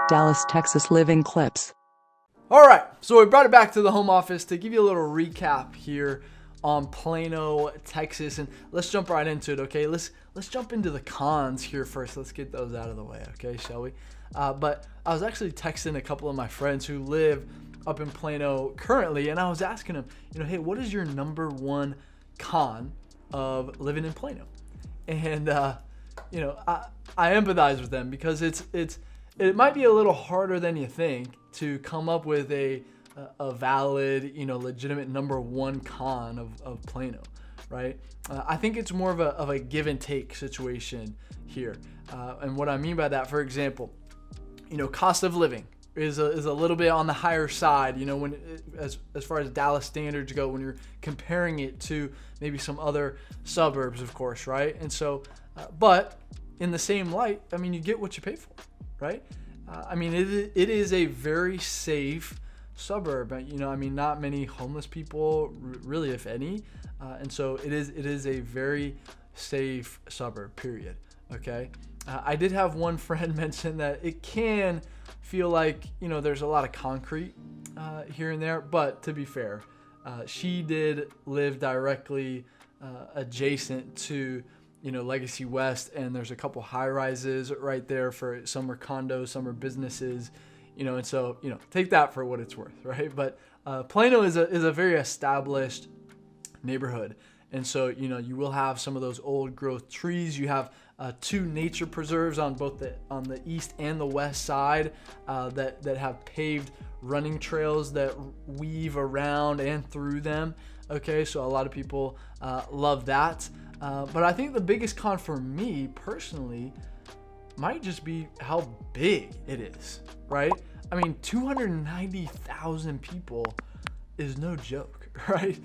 Dallas, Texas living clips. All right, so we brought it back to the home office to give you a little recap here on Plano, Texas, and let's jump right into it. Okay, let's jump into the cons here first. Let's get those out of the way, okay, shall we? But I was actually texting a couple of my friends who live up in Plano currently, and I was asking them, hey, what is your number one con of living in Plano? And I empathize with them because it might be a little harder than you think to come up with a valid, legitimate number one con of Plano, right? I think it's more of a give and take situation here. And what I mean by that, for example, cost of living is a little bit on the higher side, as far as Dallas standards go, when you're comparing it to maybe some other suburbs, of course, right? And so, but in the same light, you get what you pay for, right? It is a very safe suburb. Not many homeless people, really, if any, and so it is a very safe suburb. Period. Okay. I did have one friend mention that it can feel like there's a lot of concrete here and there, but to be fair, she did live directly adjacent to Legacy West, and there's a couple high rises right there. For some are condos, some are businesses, and so take that for what it's worth, right? But Plano is a very established neighborhood, and so you will have some of those old growth trees. You have two nature preserves on both the east and the west side that have paved running trails that weave around and through them. Okay, so a lot of people love that. But I think the biggest con for me personally might just be how big it is, right? 290,000 people is no joke, right?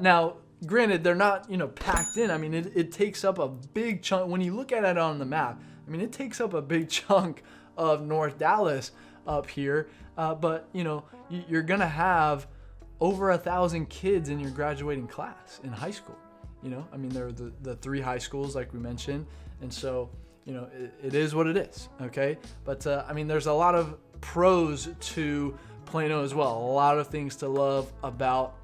Now, granted, they're not, packed in. It takes up a big chunk. When you look at it on the map, it takes up a big chunk of North Dallas up here. But, you're going to have over 1,000 kids in your graduating class in high school. There are the three high schools like we mentioned. And so, it is what it is. Okay. But, there's a lot of pros to Plano as well. A lot of things to love about,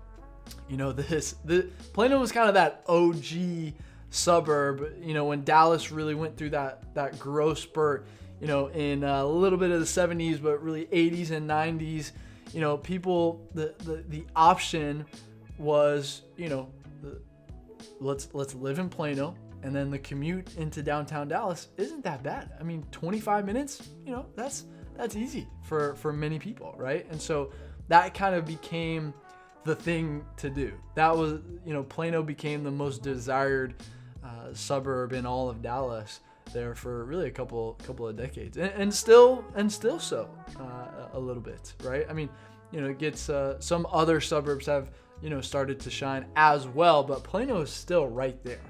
Plano was kind of that OG suburb, when Dallas really went through that growth spurt, in a little bit of the 70s, but really 80s and 90s, people, the option was, let's live in Plano, and then the commute into downtown Dallas isn't that bad. 25 minutes, that's easy for many people, right? And so that kind of became the thing to do. That was, Plano became the most desired suburb in all of Dallas there for really a couple of decades, and still so a little bit, right? It gets some other suburbs have started to shine as well, but Plano is still right there.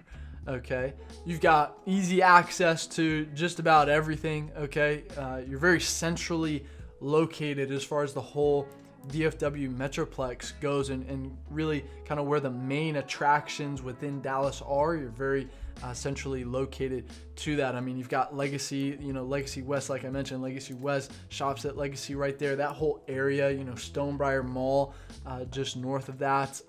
Okay, you've got easy access to just about everything. Okay, you're very centrally located as far as the whole DFW Metroplex goes, and really kind of where the main attractions within Dallas are. You're very centrally located to that. You've got Legacy, Legacy West, like I mentioned, Legacy West shops at Legacy right there. That whole area, Stonebriar Mall, just north of that,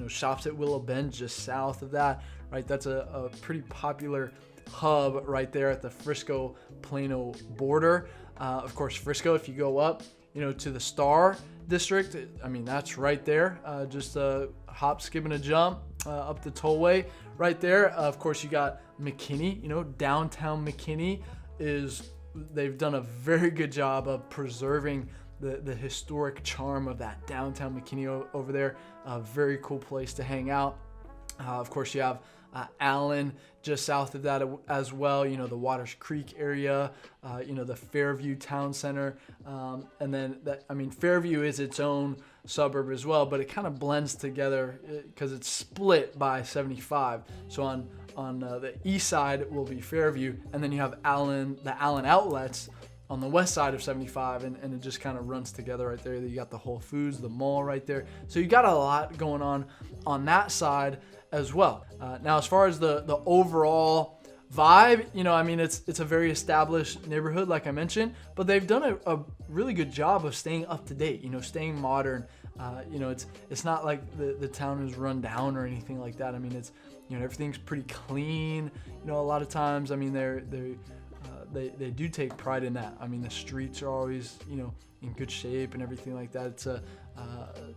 shops at Willow Bend, just south of that, right? That's a pretty popular hub right there at the Frisco Plano border. Of course, Frisco, if you go up, to the Star District, that's right there. Just a hop, skip, and a jump up the tollway right there. Of course, you got McKinney. Downtown McKinney they've done a very good job of preserving the historic charm of that downtown McKinney over there. A very cool place to hang out. Of course, you have Allen just south of that as well, the Waters Creek area, the Fairview Town Center, and then Fairview is its own suburb as well, but it kind of blends together because it's split by 75. So on the east side will be Fairview, and then you have the Allen outlets on the west side of 75, and it just kind of runs together right there. You got the Whole Foods, the mall right there. So you got a lot going on that side as well. Now, as far as the overall Vibe, I mean, it's a very established neighborhood, like I mentioned, but they've done a really good job of staying up to date, staying modern. It's not like the town is run down or anything like that. I mean, it's, everything's pretty clean. A lot of times, I mean, they do take pride in that. I mean, the streets are always, in good shape and everything like that. It's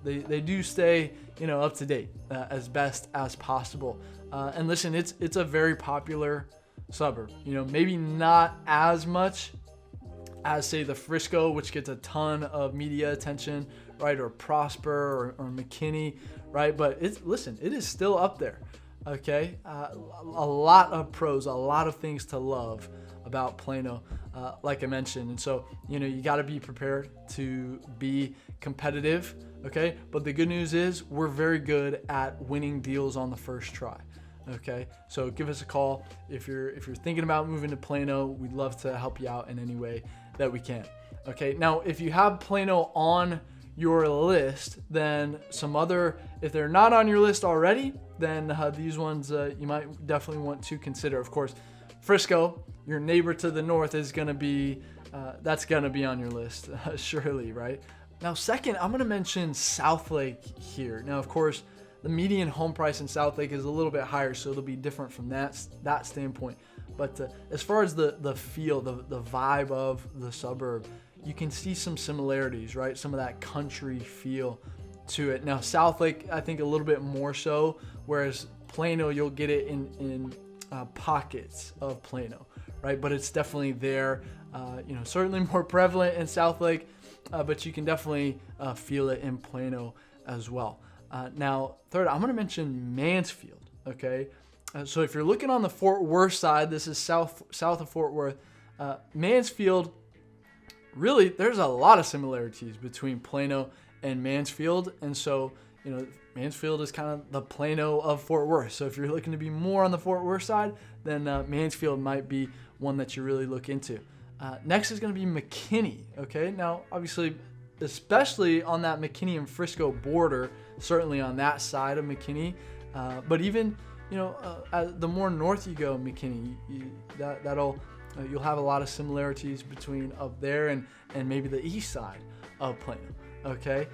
they do stay, up to date as best as possible. And listen, it's a very popular suburb. Maybe not as much as, say, the Frisco, which gets a ton of media attention, right? Or Prosper or McKinney, right? But it is still up there. Okay, a lot of pros, a lot of things to love about Plano, like I mentioned. And so, you got to be prepared to be competitive. Okay, but the good news is we're very good at winning deals on the first try. Okay, so give us a call if you're thinking about moving to Plano. We'd love to help you out in any way that we can. Okay, now if you have Plano on your list, then if they're not on your list already, then these ones you might definitely want to consider. Of course, Frisco, your neighbor to the north, is going to be that's going to be on your list, surely, right? Now, second, I'm going to mention Southlake here. Now, of course, the median home price in Southlake is a little bit higher, so it'll be different from that standpoint. But as far as the feel, the vibe of the suburb, you can see some similarities, right? Some of that country feel to it. Now, Southlake, I think a little bit more so, whereas Plano, you'll get it in pockets of Plano, right? But it's definitely there. Certainly more prevalent in Southlake, but you can definitely feel it in Plano as well. Now, third, I'm going to mention Mansfield, okay? So if you're looking on the Fort Worth side, this is south of Fort Worth. Mansfield, really, there's a lot of similarities between Plano and Mansfield. And so, Mansfield is kind of the Plano of Fort Worth. So if you're looking to be more on the Fort Worth side, then Mansfield might be one that you really look into. Next is going to be McKinney, okay? Now, obviously, especially on that McKinney and Frisco border, certainly on that side of McKinney, but even the more north you go, McKinney, you'll have a lot of similarities between up there and maybe the east side of Plano. Okay,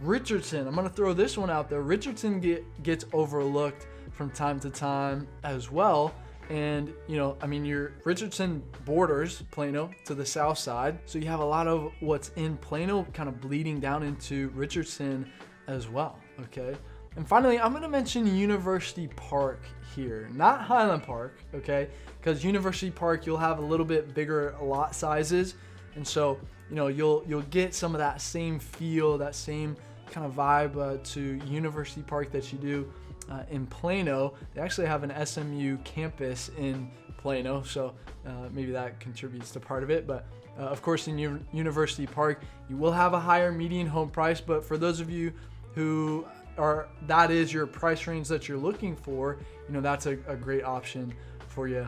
Richardson, I'm gonna throw this one out there. Richardson gets overlooked from time to time as well. And, your Richardson borders Plano to the south side. So you have a lot of what's in Plano kind of bleeding down into Richardson as well. Okay. And finally, I'm going to mention University Park here, not Highland Park. Okay. Because University Park, you'll have a little bit bigger lot sizes. And so, you'll get some of that same feel, that same kind of vibe to University Park that you do in Plano. They actually have an SMU campus in Plano, so maybe that contributes to part of it. But of course, in University Park, you will have a higher median home price. But for those of you who that is your price range that you're looking for, that's a great option for you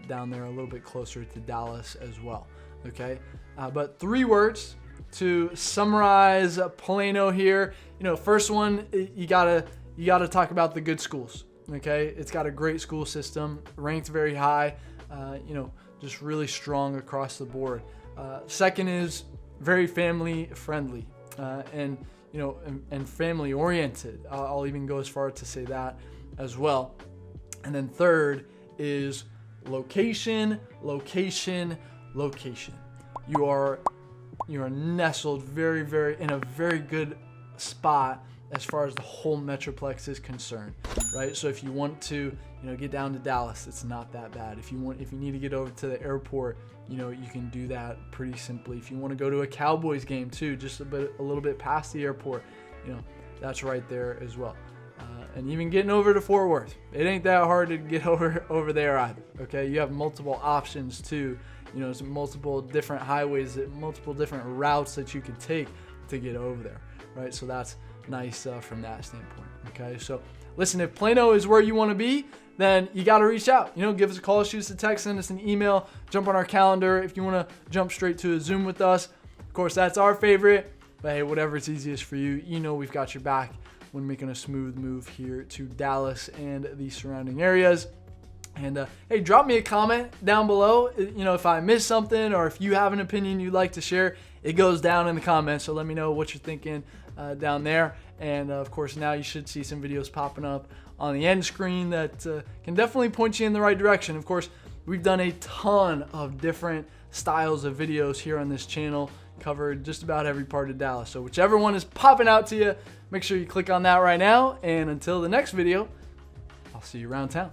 down there, a little bit closer to Dallas as well. Okay, but 3 words to summarize Plano here. First one, you gotta talk about the good schools. Okay, it's got a great school system, ranked very high, just really strong across the board. Second is very family friendly, and family oriented. I'll even go as far to say that as well. And then third is location. You are nestled very, very in a very good spot as far as the whole Metroplex is concerned, right? So if you want to, get down to Dallas, it's not that bad. If you need to get over to the airport, you can do that pretty simply. If you want to go to a Cowboys game too, just a little bit past the airport, that's right there as well. And even getting over to Fort Worth, it ain't that hard to get over there either. Okay, you have multiple options too. Some multiple different highways, multiple different routes that you could take to get over there, right? So that's nice from that standpoint. Okay, so listen, if Plano is where you want to be, then you got to reach out. Give us a call, shoot us a text, send us an email, jump on our calendar. If you want to jump straight to a Zoom with us, of course, that's our favorite. But hey, whatever's easiest for you, we've got your back when making a smooth move here to Dallas and the surrounding areas. And hey, drop me a comment down below. You know, if I missed something or if you have an opinion you'd like to share, it goes down in the comments. So let me know what you're thinking down there. And of course, now you should see some videos popping up on the end screen that can definitely point you in the right direction. Of course, we've done a ton of different styles of videos here on this channel, covered just about every part of Dallas. So whichever one is popping out to you, make sure you click on that right now. And until the next video, I'll see you around town.